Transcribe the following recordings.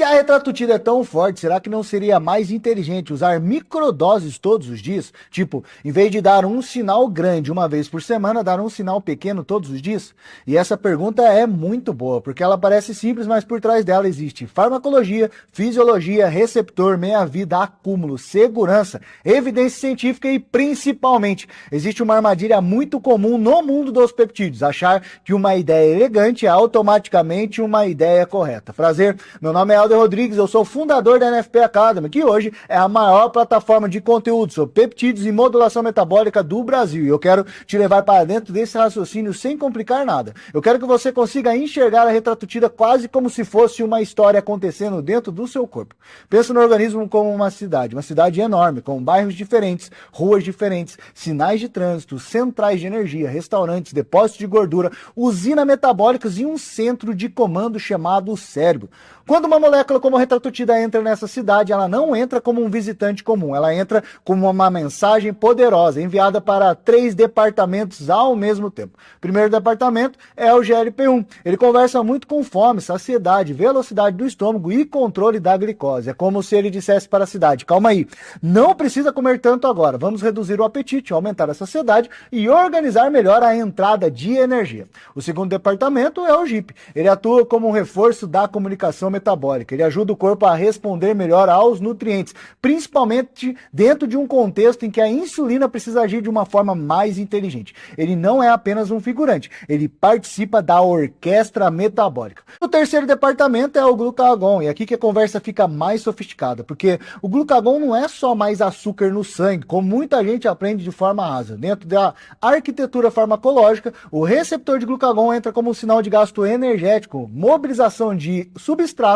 Se a retratutida é tão forte, será que não seria mais inteligente usar microdoses todos os dias? Tipo, em vez de dar um sinal grande uma vez por semana, dar um sinal pequeno todos os dias? E essa pergunta é muito boa, porque ela parece simples, mas por trás dela existe farmacologia, fisiologia, receptor, meia-vida, acúmulo, segurança, evidência científica e, principalmente, existe uma armadilha muito comum no mundo dos peptídeos, achar que uma ideia elegante é automaticamente uma ideia correta. Prazer, meu nome é Alder Rodrigues, eu sou fundador da NFP Academy, que hoje é a maior plataforma de conteúdo sobre peptídeos e modulação metabólica do Brasil. E eu quero te levar para dentro desse raciocínio sem complicar nada. Eu quero que você consiga enxergar a retratutida quase como se fosse uma história acontecendo dentro do seu corpo. Pensa no organismo como uma cidade enorme, com bairros diferentes, ruas diferentes, sinais de trânsito, centrais de energia, restaurantes, depósitos de gordura, usinas metabólicas e um centro de comando chamado cérebro. Quando uma molécula como a retratutida entra nessa cidade, ela não entra como um visitante comum, ela entra como uma mensagem poderosa, enviada para 3 departamentos ao mesmo tempo. O primeiro departamento é o GLP-1. Ele conversa muito com fome, saciedade, velocidade do estômago e controle da glicose. É como se ele dissesse para a cidade: calma aí, não precisa comer tanto agora, vamos reduzir o apetite, aumentar a saciedade e organizar melhor a entrada de energia. O segundo departamento é o GIP. Ele atua como um reforço da comunicação metabólica. Ele ajuda o corpo a responder melhor aos nutrientes, principalmente dentro de um contexto em que a insulina precisa agir de uma forma mais inteligente. Ele não é apenas um figurante, ele participa da orquestra metabólica. O terceiro departamento é o glucagon, e aqui que a conversa fica mais sofisticada, porque o glucagon não é só mais açúcar no sangue, como muita gente aprende de forma rasa. Dentro da arquitetura farmacológica, o receptor de glucagon entra como um sinal de gasto energético, mobilização de substratos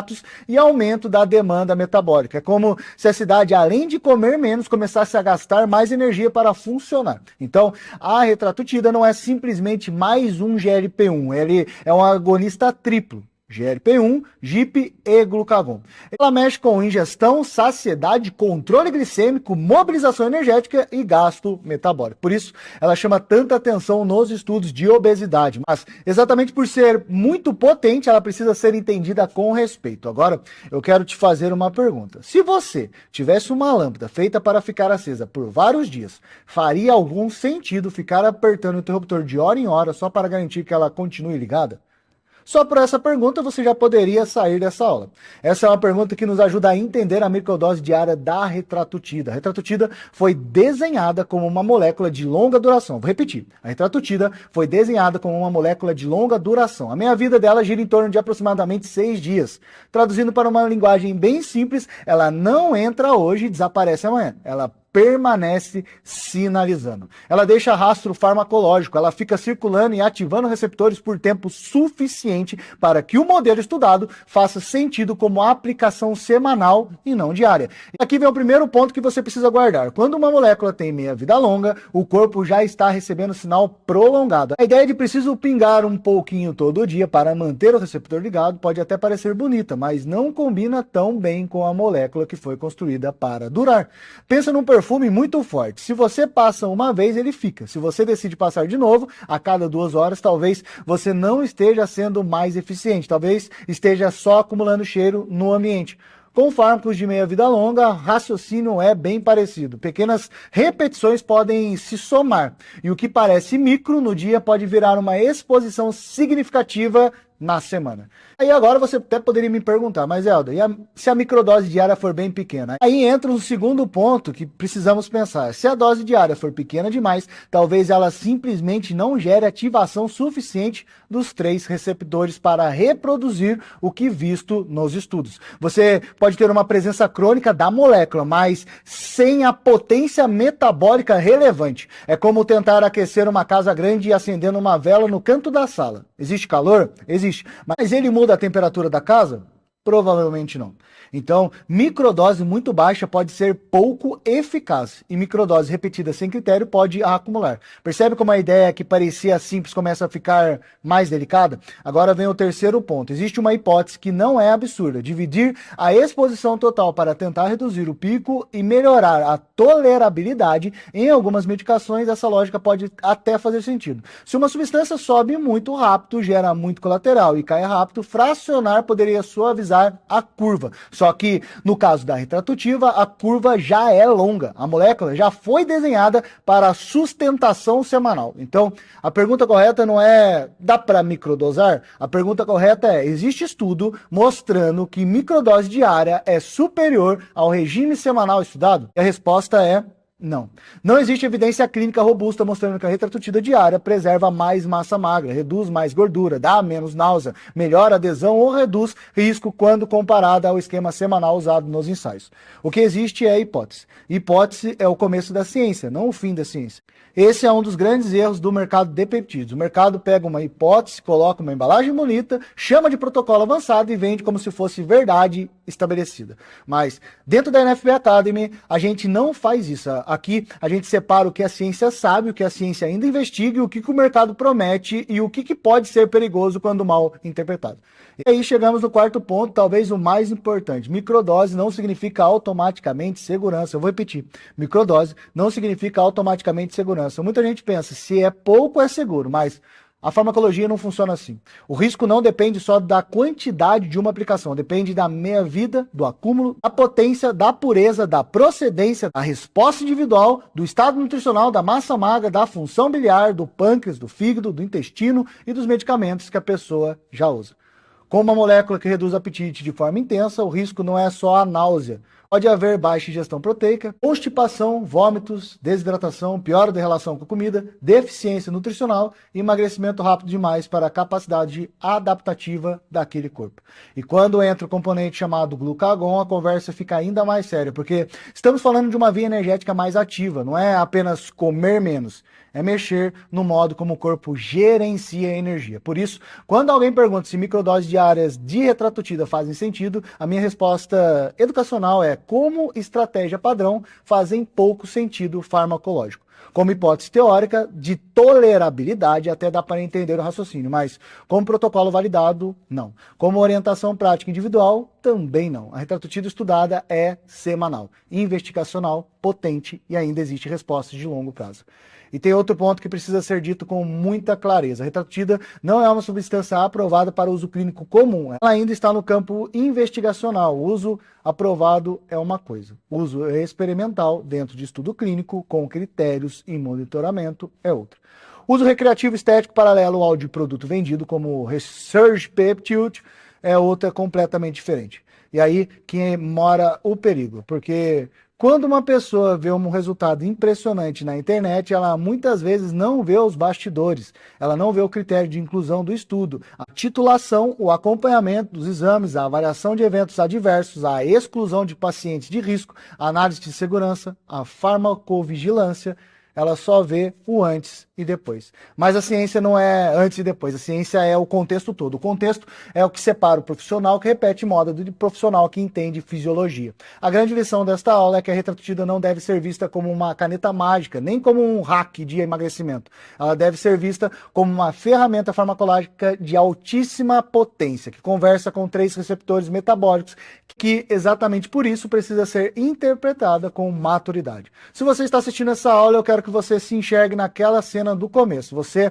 e aumento da demanda metabólica. É como se a cidade, além de comer menos, começasse a gastar mais energia para funcionar. Então, a retratutida não é simplesmente mais um GLP-1, ele é um agonista triplo. GLP-1, GIP e glucagon. Ela mexe com ingestão, saciedade, controle glicêmico, mobilização energética e gasto metabólico. Por isso, ela chama tanta atenção nos estudos de obesidade. Mas, exatamente por ser muito potente, ela precisa ser entendida com respeito. Agora, eu quero te fazer uma pergunta. Se você tivesse uma lâmpada feita para ficar acesa por vários dias, faria algum sentido ficar apertando o interruptor de hora em hora só para garantir que ela continue ligada? Só por essa pergunta você já poderia sair dessa aula. Essa é uma pergunta que nos ajuda a entender a microdose diária da retratutida. A retratutida foi desenhada como uma molécula de longa duração. Vou repetir. A retratutida foi desenhada como uma molécula de longa duração. A meia-vida dela gira em torno de aproximadamente 6 dias. Traduzindo para uma linguagem bem simples, ela não entra hoje e desaparece amanhã. Ela permanece sinalizando. Ela deixa rastro farmacológico, ela fica circulando e ativando receptores por tempo suficiente para que o modelo estudado faça sentido como aplicação semanal e não diária. E aqui vem o primeiro ponto que você precisa guardar. Quando uma molécula tem meia-vida longa, o corpo já está recebendo sinal prolongado. A ideia de preciso pingar um pouquinho todo dia para manter o receptor ligado pode até parecer bonita, mas não combina tão bem com a molécula que foi construída para durar. Pensa num perfume muito forte. Se você passa uma vez, ele fica. Se você decide passar de novo, a cada 2 horas, talvez você não esteja sendo mais eficiente. Talvez esteja só acumulando cheiro no ambiente. Com fármacos de meia-vida longa, raciocínio é bem parecido. Pequenas repetições podem se somar. E o que parece micro no dia pode virar uma exposição significativa na semana. Aí agora você até poderia me perguntar, mas Helder, se a microdose diária for bem pequena? Aí entra um segundo ponto que precisamos pensar. Se a dose diária for pequena demais, talvez ela simplesmente não gere ativação suficiente dos 3 receptores para reproduzir o que visto nos estudos. Você pode ter uma presença crônica da molécula, mas sem a potência metabólica relevante. É como tentar aquecer uma casa grande e acendendo uma vela no canto da sala. Existe calor? Existe. Mas ele muda a temperatura da casa? Provavelmente não. Então, microdose muito baixa pode ser pouco eficaz e microdose repetida sem critério pode acumular. Percebe como a ideia que parecia simples começa a ficar mais delicada? Agora vem o terceiro ponto. Existe uma hipótese que não é absurda. Dividir a exposição total para tentar reduzir o pico e melhorar a tolerabilidade em algumas medicações, essa lógica pode até fazer sentido. Se uma substância sobe muito rápido, gera muito colateral e cai rápido, fracionar poderia suavizar utilizar a curva. Só que no caso da retratativa, a curva já é longa. A molécula já foi desenhada para sustentação semanal. Então, a pergunta correta não é dá para microdosar? A pergunta correta é: existe estudo mostrando que microdose diária é superior ao regime semanal estudado? E a resposta é não. Não existe evidência clínica robusta mostrando que a retratativa diária preserva mais massa magra, reduz mais gordura, dá menos náusea, melhora adesão ou reduz risco quando comparada ao esquema semanal usado nos ensaios. O que existe é hipótese. Hipótese é o começo da ciência, não o fim da ciência. Esse é um dos grandes erros do mercado de peptídeos. O mercado pega uma hipótese, coloca uma embalagem bonita, chama de protocolo avançado e vende como se fosse verdade estabelecida. Mas dentro da NFB Academy, a gente não faz isso. Aqui a gente separa o que a ciência sabe, o que a ciência ainda investiga, o que o mercado promete e o que pode ser perigoso quando mal interpretado. E aí chegamos no quarto ponto, talvez o mais importante. Microdose não significa automaticamente segurança. Eu vou repetir. Microdose não significa automaticamente segurança. Muita gente pensa, se é pouco é seguro, mas a farmacologia não funciona assim. O risco não depende só da quantidade de uma aplicação, depende da meia-vida, do acúmulo, da potência, da pureza, da procedência, da resposta individual, do estado nutricional, da massa magra, da função biliar, do pâncreas, do fígado, do intestino e dos medicamentos que a pessoa já usa. Com uma molécula que reduz o apetite de forma intensa, o risco não é só a náusea. Pode haver baixa ingestão proteica, constipação, vômitos, desidratação, piora da relação com a comida, deficiência nutricional e emagrecimento rápido demais para a capacidade adaptativa daquele corpo. E quando entra o componente chamado glucagon, a conversa fica ainda mais séria, porque estamos falando de uma via energética mais ativa, não é apenas comer menos, é mexer no modo como o corpo gerencia a energia. Por isso, quando alguém pergunta se microdoses diárias de retratoxina fazem sentido, a minha resposta educacional é: como estratégia padrão, fazem pouco sentido farmacológico. Como hipótese teórica de tolerabilidade, até dá para entender o raciocínio, mas como protocolo validado, não. Como orientação prática individual, também não. A retratoxina estudada é semanal, investigacional, potente e ainda existe respostas de longo prazo. E tem outro ponto que precisa ser dito com muita clareza. A retratoxina não é uma substância aprovada para uso clínico comum. Ela ainda está no campo investigacional. O uso aprovado é uma coisa. O uso experimental dentro de estudo clínico com critérios e monitoramento é outra. O uso recreativo estético paralelo ao de produto vendido como Research Peptide é outra completamente diferente. E aí que mora o perigo, porque quando uma pessoa vê um resultado impressionante na internet, ela muitas vezes não vê os bastidores, ela não vê o critério de inclusão do estudo, a titulação, o acompanhamento dos exames, a avaliação de eventos adversos, a exclusão de pacientes de risco, a análise de segurança, a farmacovigilância. Ela só vê o antes e depois. Mas a ciência não é antes e depois, a ciência é o contexto todo. O contexto é o que separa o profissional que repete moda do profissional que entende fisiologia. A grande lição desta aula é que a retratoxina não deve ser vista como uma caneta mágica, nem como um hack de emagrecimento. Ela deve ser vista como uma ferramenta farmacológica de altíssima potência, que conversa com 3 receptores metabólicos, que exatamente por isso precisa ser interpretada com maturidade. Se você está assistindo essa aula, eu quero que você se enxergue naquela cena do começo. Você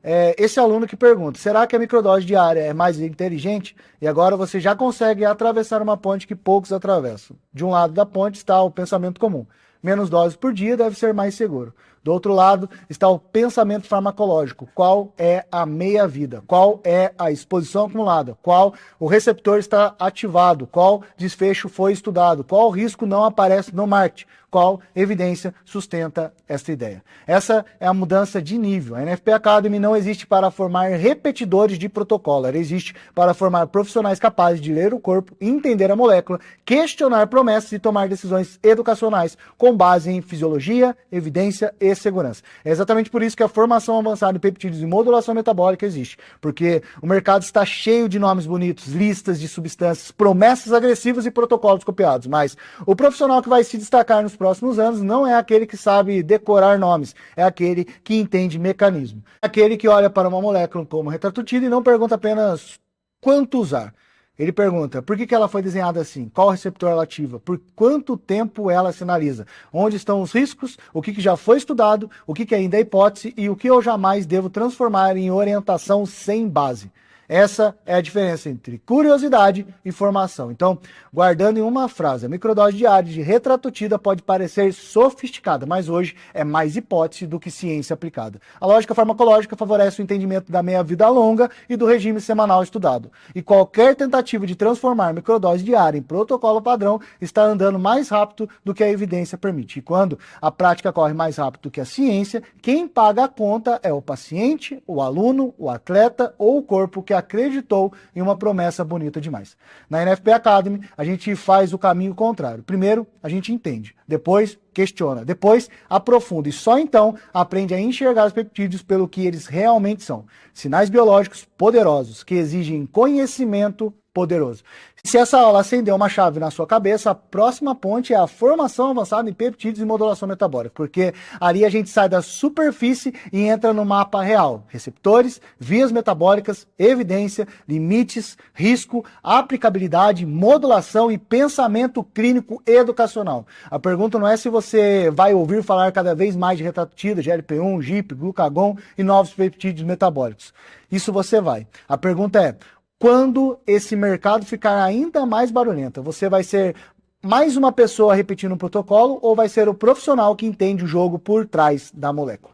é esse aluno que pergunta: será que a microdose diária é mais inteligente? E agora você já consegue atravessar uma ponte que poucos atravessam. De um lado da ponte está o pensamento comum: menos doses por dia deve ser mais seguro. Do outro lado está o pensamento farmacológico: qual é a meia-vida? Qual é a exposição acumulada? Qual o receptor está ativado? Qual desfecho foi estudado? Qual risco não aparece no marketing? Qual evidência sustenta esta ideia? Essa é a mudança de nível. A NFP Academy não existe para formar repetidores de protocolo, ela existe para formar profissionais capazes de ler o corpo, entender a molécula, questionar promessas e tomar decisões educacionais com base em fisiologia, evidência e segurança. É exatamente por isso que a formação avançada em peptídeos e modulação metabólica existe, porque o mercado está cheio de nomes bonitos, listas de substâncias, promessas agressivas e protocolos copiados, mas o profissional que vai se destacar nos próximos anos não é aquele que sabe decorar nomes, é aquele que entende mecanismo. É aquele que olha para uma molécula como retratoxina e não pergunta apenas quanto usar. Ele pergunta: por que ela foi desenhada assim? Qual receptor ela ativa? Por quanto tempo ela sinaliza? Onde estão os riscos? O que já foi estudado? O que ainda é hipótese? E o que eu jamais devo transformar em orientação sem base? Essa é a diferença entre curiosidade e formação. Então, guardando em uma frase, a microdose diária de retratotida pode parecer sofisticada, mas hoje é mais hipótese do que ciência aplicada. A lógica farmacológica favorece o entendimento da meia-vida longa e do regime semanal estudado. E qualquer tentativa de transformar a microdose diária em protocolo padrão está andando mais rápido do que a evidência permite. E quando a prática corre mais rápido do que a ciência, quem paga a conta é o paciente, o aluno, o atleta ou o corpo que acreditou em uma promessa bonita demais. Na NFP Academy, a gente faz o caminho contrário. Primeiro, a gente entende. Depois, questiona. Depois, aprofunda. E só então, aprende a enxergar os peptídeos pelo que eles realmente são. Sinais biológicos poderosos que exigem conhecimento poderoso. Se essa aula acendeu uma chave na sua cabeça, a próxima ponte é a formação avançada em peptídeos e modulação metabólica, porque ali a gente sai da superfície e entra no mapa real. Receptores, vias metabólicas, evidência, limites, risco, aplicabilidade, modulação e pensamento clínico educacional. A pergunta não é se você vai ouvir falar cada vez mais de retratotida, GLP-1, GIP, glucagon e novos peptídeos metabólicos. Isso você vai. A pergunta é: quando esse mercado ficar ainda mais barulhento, você vai ser mais uma pessoa repetindo um protocolo ou vai ser o profissional que entende o jogo por trás da molécula?